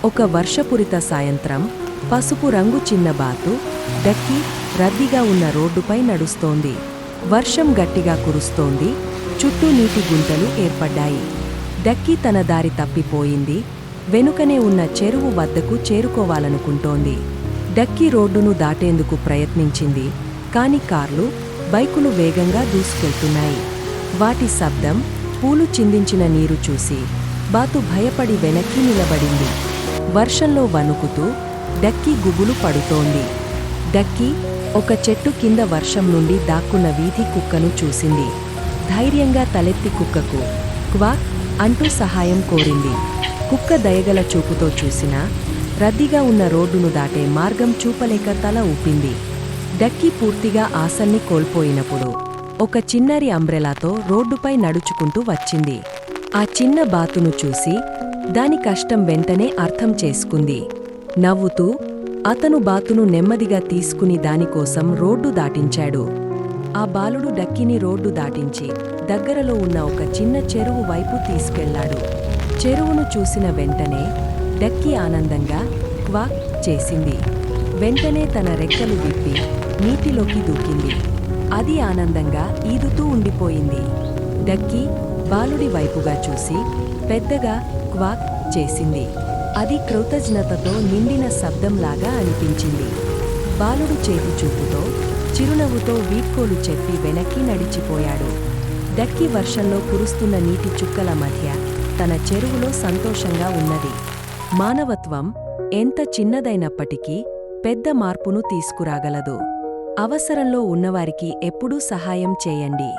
ఒక వర్షపూరిత సాయంత్రం పసుపు రంగు చిన్న బాతు డక్కీ రద్దీగా ఉన్న రోడ్డుపై నడుస్తోంది. వర్షం గట్టిగా కురుస్తోంది. చుట్టూ నీటి గుంటలు ఏర్పడ్డాయి. డక్కీ తన దారి తప్పిపోయింది. వెనుకనే ఉన్న చెరువు వద్దకు చేరుకోవాలనుకుంటోంది. డక్కీ రోడ్డును దాటేందుకు ప్రయత్నించింది. కాని కార్లు, బైకులు వేగంగా దూసుకెళ్తున్నాయి. వాటి శబ్దం, పూలు చిందించిన నీరు చూసి బాతు భయపడి వెనక్కి నిలబడింది. వర్షంలో వణుకుతూ డక్కీ గుబులు పడుతోంది. డక్కీ ఒక చెట్టు కింద వర్షం నుండి దాక్కున్న వీధి కుక్కను చూసింది. ధైర్యంగా తలెత్తి కుక్కకు క్వాక్ అంటూ సహాయం కోరింది. కుక్క దయగల చూపుతో చూసినా రద్దీగా ఉన్న రోడ్డును దాటే మార్గం చూపలేక తల ఊపింది. డక్కీ పూర్తిగా ఆశల్ని కోల్పోయినప్పుడు ఒక చిన్నరి అంబ్రెలాతో రోడ్డుపై నడుచుకుంటూ వచ్చింది. ఆ చిన్న బాతును చూసి దాని కష్టం వెంటనే అర్థం చేసుకుంది. నవ్వుతూ అతను బాతును నెమ్మదిగా తీసుకుని దానికోసం రోడ్డు దాటించాడు. ఆ బాలుడు డక్కీని రోడ్డు దాటించి దగ్గరలో ఉన్న ఒక చిన్న చెరువు వైపు తీసుకెళ్లాడు. చెరువును చూసిన వెంటనే డక్కీ ఆనందంగా క్వాక్ చేసింది. వెంటనే తన రెక్కలు విప్పి నీటిలోకి దూకింది. అది ఆనందంగా ఈదుతూ ఉండిపోయింది. డక్కీ బాలుడి వైపుగా చూసి పెద్దగా క్వాక్ చేసింది. అది కృతజ్ఞతతో నిండిన శబ్దంలాగా అనిపించింది. బాలుడు చేతి చూపుతో చిరునవ్వుతో వీడ్కోలు చెప్పి వెనక్కి నడిచిపోయాడు. డక్కీ వర్షంలో కురుస్తున్న నీటి చుక్కల మధ్య తన చెరువులో సంతోషంగా ఉన్నది. మానవత్వం ఎంత చిన్నదైనప్పటికీ పెద్ద మార్పును తీసుకురాగలదు. అవసరంలో ఉన్నవారికి ఎప్పుడూ సహాయం చేయండి.